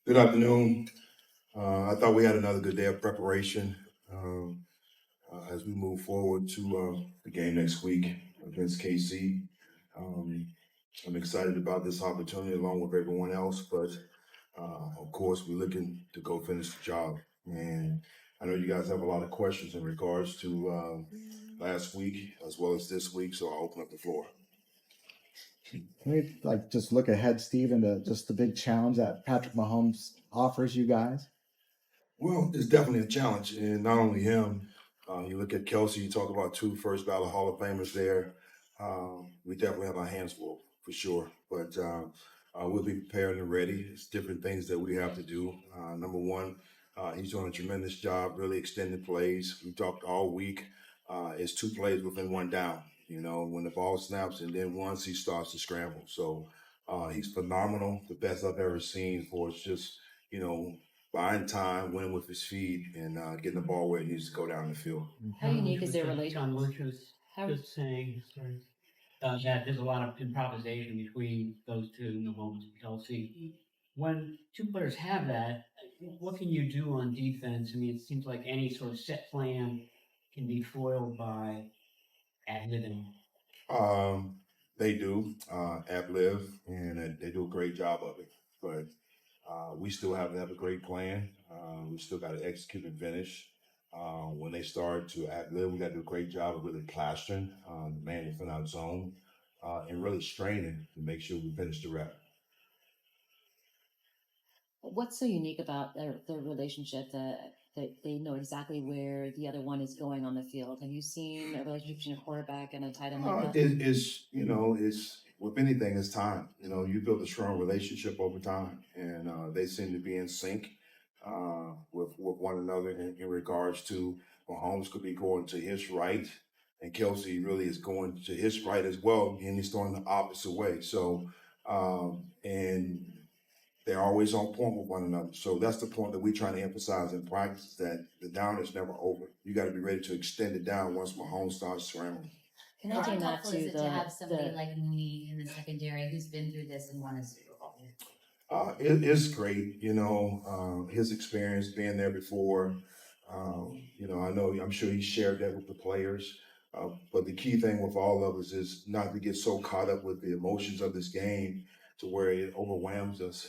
Good afternoon. I thought we had another good day of preparation as we move forward to the game next week against KC. Um, I'm excited about this opportunity along with everyone else, but of course, we're looking to go finish the job. And I know you guys have a lot of questions in regards to last week as well as this week, so I'll open up the floor. Can we just look ahead, Steve, into just the big challenge that Patrick Mahomes offers you guys? Well, it's definitely a challenge, and not only him. You look at Kelce. You talk about two first ballot Hall of Famers there. We definitely have our hands full for sure, but we'll be prepared and ready. It's different things that we have to do. Number one, he's doing a tremendous job, really extending plays. We talked all week. It's two plays within one down. You know, when the ball snaps, and then once he starts to scramble. So he's phenomenal, the best I've ever seen for just you know buying time, winning with his feet, and getting the ball where it needs to go down the field. How unique is their relationship? John Lynch was just saying that there's a lot of improvisation between those two, Mahomes and Kelce. When two players have that, what can you do on defense? I mean, it seems like any sort of set plan can be foiled by ad-libbing. Um, they do ad-lib, and they do a great job of it. But we still have to have a great plan. We still got to execute and finish. When they start to ad-lib, we got to do a great job of really plastering the man within our zone and really straining to make sure we finish the rep. What's so unique about their relationship that they know exactly where the other one is going on the field? Have you seen a relationship between a quarterback and a tight end like that? It's with anything, it's time. You build a strong relationship over time, and they seem to be in sync with one another in regards to Mahomes could be going to his right, and Kelce really is going to his right as well, and he's going the opposite way. So, and they're always on point with one another. So that's the point that we're trying to emphasize in practice, that the down is never over. You got to be ready to extend it down once Mahomes starts scrambling. Connecting that helpful to is it to have somebody the like Mooney in the secondary who's been through this and won a Super Bowl? It's great, his experience being there before. I'm sure he shared that with the players. But the key thing with all of us is not to get so caught up with the emotions of this game to where it overwhelms us.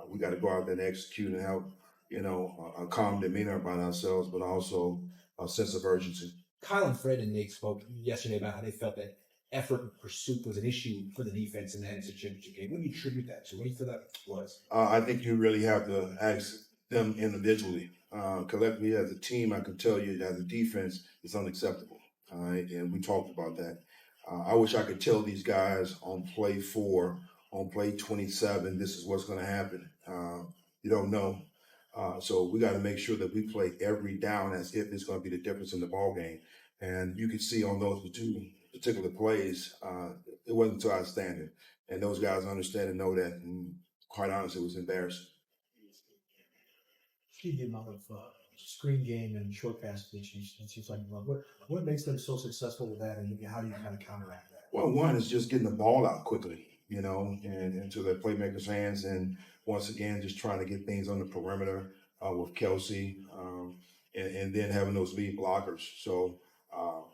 We got to go out there and execute and have, a calm demeanor about ourselves, but also a sense of urgency. Kyle and Fred and Nate spoke yesterday about how they felt that effort and pursuit was an issue for the defense in the NCAA championship game. What do you attribute that to? What do you feel that was? I think you really have to ask them individually. Collectively, as a team, I can tell you that the defense is unacceptable. All right, and we talked about that. I wish I could tell these guys on play 4, on play 27, this is what's going to happen. You don't know. So we got to make sure that we play every down as if it's going to be the difference in the ball game. And you can see on those two particular plays, it wasn't to our standard. And those guys understand and know that. And quite honestly, it was embarrassing. See the amount of screen game and short pass issues. It seems like what makes them so successful with that, and how do you kind of counteract that? Well, one is just getting the ball out quickly, and into the playmakers' hands, and once again, just trying to get things on the perimeter with Kelce, and then having those lead blockers. So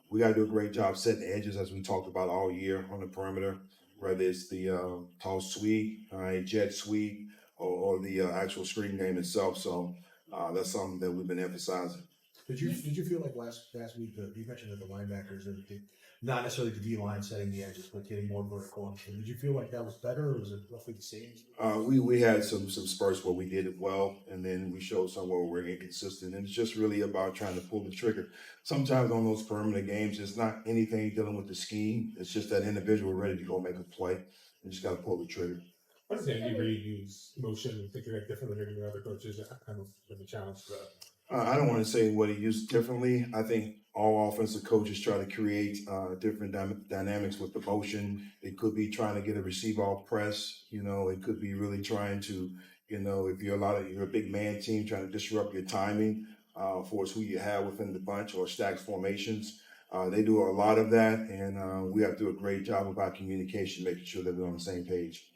we got to do a great job setting edges, as we talked about all year on the perimeter, whether it's the toss sweep, jet sweep, or the actual screen game itself. So that's something that we've been emphasizing. Did you feel like last week you mentioned that the linebackers are not necessarily the D line setting the edges, but getting more vertical? Did you feel like that was better, or was it roughly the same? We had some spurts where we did it well, and then we showed somewhere where we're inconsistent, and it's just really about trying to pull the trigger. Sometimes on those perimeter games, it's not anything dealing with the scheme. It's just that individual ready to go make a play, and just got to pull the trigger. What does Andy Reid use motion and think of it differently than other coaches? Kind of been a challenge for that. I don't want to say what he used differently. I think all offensive coaches try to create different dynamics with the motion. It could be trying to get a receive off press. It could be really trying to, if you're a big man team, trying to disrupt your timing for who you have within the bunch or stacks formations. They do a lot of that, and we have to do a great job about communication, making sure that we're on the same page.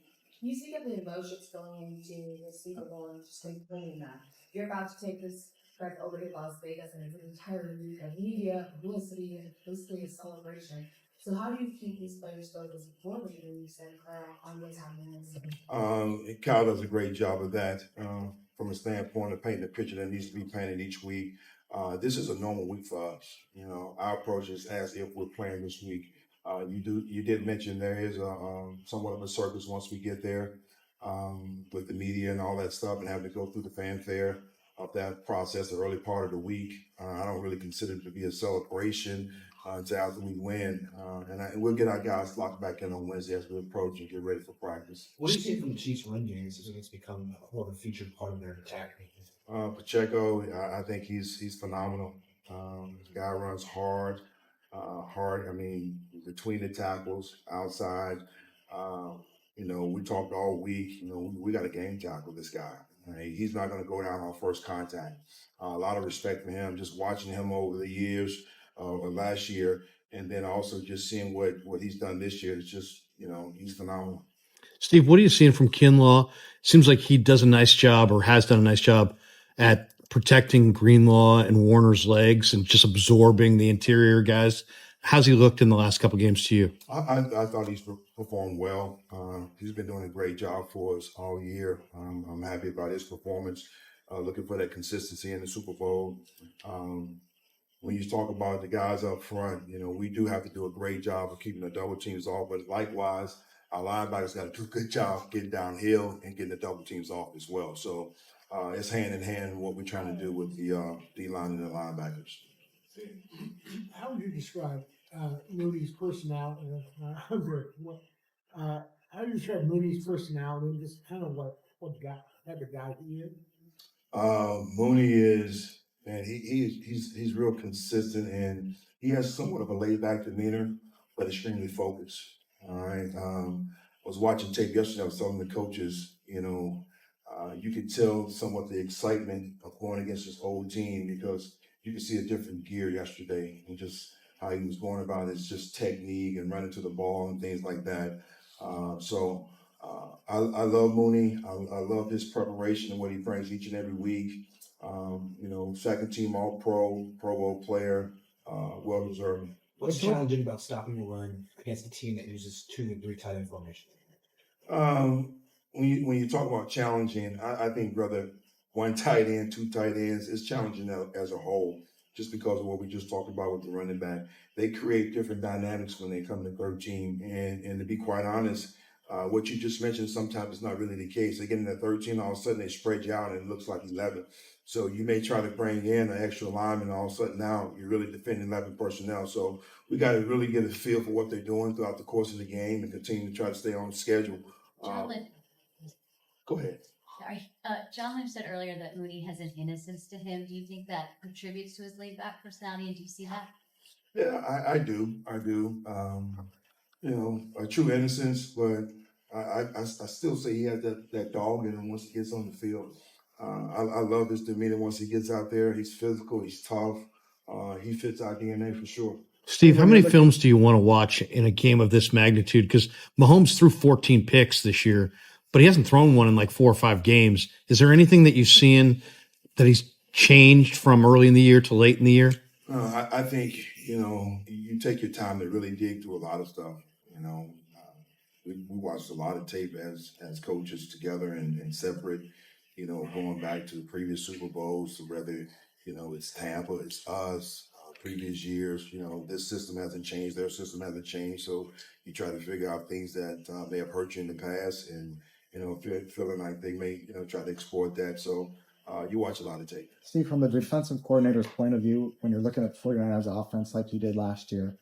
You think of the emotions going into the Super Bowl and just like playing that. You're about to take this trek over to Las Vegas and it's an entire week of media, publicity, and basically a celebration. So how do you keep these players focused before the game, you said, Carl, on what's happening? Kyle does a great job of that from a standpoint of painting the picture that needs to be painted each week. This is a normal week for us. You know, our approach is as if we're playing this week. You did mention there is somewhat of a circus once we get there with the media and all that stuff, and having to go through the fanfare of that process the early part of the week. I don't really consider it to be a celebration until after we win, and we'll get our guys locked back in on Wednesday as we approach and get ready for practice. What do you see from the Chiefs' run games as it's become more of a featured part of their attack? Pacheco, I think he's phenomenal. The guy runs hard. I mean, between the tackles, outside. You know, we talked all week. You know, we got a game tackle this guy. He's not going to go down on first contact. A lot of respect for him. Just watching him over the years, last year, and then also just seeing what he's done this year. It's just, you know, he's phenomenal. Steve, what are you seeing from Kinlaw? Seems like he does a nice job or has done a nice job at protecting Greenlaw and Warner's legs and just absorbing the interior guys. How's he looked in the last couple games to you? I thought he's performed well. He's been doing a great job for us all year. I'm happy about his performance. Looking for that consistency in the Super Bowl. When you talk about the guys up front, you know, we do have to do a great job of keeping the double teams off, but likewise, our linebackers got to do a good job getting downhill and getting the double teams off as well. So it's hand in hand what we're trying to do with the D-line and the linebackers. How would you describe Moody's personality? How do you describe Moody's personality? Just kind of what guy, type of guy he is. Mooney is, man, he's real consistent, and he has somewhat of a laid back demeanor, but extremely focused. All right. I was watching tape yesterday. I was telling the coaches, you know, you could tell somewhat the excitement of going against this old team because you could see a different gear yesterday and just how he was going about his just technique and running to the ball and things like that. I love Mooney. I love his preparation and what he brings each and every week. You know, second team All Pro, Pro Bowl player, well deserved. What's challenging about stopping the run against a team that uses 2 and 3 tight end formation? When you talk about challenging, I think rather one tight end, 2 tight ends is challenging as a whole, just because of what we just talked about with the running back. They create different dynamics when they come to 13, and to be quite honest, what you just mentioned sometimes is not really the case. They get in that 13, all of a sudden they spread you out and it looks like 11. So you may try to bring in an extra lineman, and all of a sudden now you're really defending 11 personnel. So we got to really get a feel for what they're doing throughout the course of the game and continue to try to stay on schedule. Go ahead. Sorry. John Lynch said earlier that Mooney has an innocence to him. Do you think that contributes to his laid-back personality, and do you see that? Yeah, I do. You know, a true innocence, but I still say he has that dog in him once he gets on the field. I love his demeanor once he gets out there. He's physical, he's tough. He fits our DNA for sure. Steve, how many films do you want to watch in a game of this magnitude? Because Mahomes threw 14 picks this year, but he hasn't thrown one in like 4 or 5 games. Is there anything that you've seen that he's changed from early in the year to late in the year? I think, you know, you take your time to really dig through a lot of stuff. You know, we watched a lot of tape as coaches together and separate, you know, going back to the previous Super Bowls, so whether, you know, it's Tampa, it's us, previous years, you know, this system hasn't changed, their system hasn't changed. So you try to figure out things that may have hurt you in the past and, you know, feeling like they may, you know, try to exploit that. So you watch a lot of tape. Steve, from the defensive coordinator's point of view, when you're looking at 49ers offense like you did last year,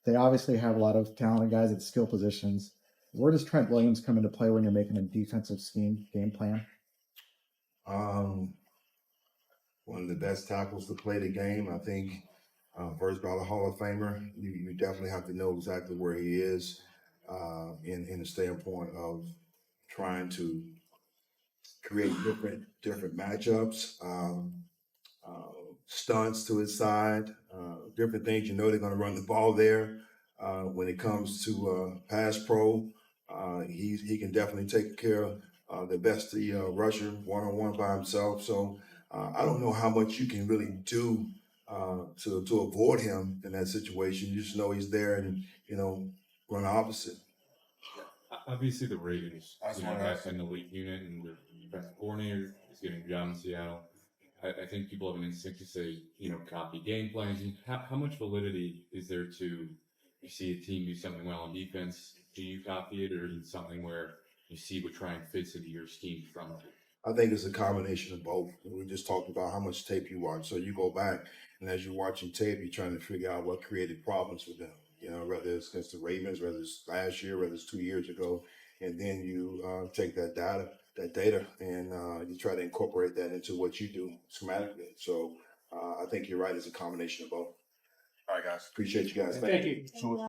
they obviously have a lot of talented guys at skill positions. Where does Trent Williams come into play when you're making a defensive scheme game plan? One of the best tackles to play the game. I think first ballot Hall of Famer. You definitely have to know exactly where he is in the standpoint of trying to create different matchups, stunts to his side, different things. You know they're going to run the ball there. When it comes to pass pro, He can definitely take care of the best rusher one-on-one by himself. So I don't know how much you can really do to avoid him in that situation. You just know he's there and, run opposite. Obviously, the Ravens, in the league unit and the defensive coordinator is getting a job in Seattle. I think people have an instinct to say, copy game plans. And how much validity is there to you see a team do something well on defense? Do you copy it, or is it something where you see what try and fits into your scheme from it? I think it's a combination of both. We just talked about how much tape you watch. So you go back, and as you're watching tape, you're trying to figure out what created problems for them. Whether it's against the Ravens, whether it's last year, whether it's 2 years ago, and then you take that data, and you try to incorporate that into what you do schematically. So I think you're right. It's a combination of both. All right, guys. Appreciate you guys. Thank you.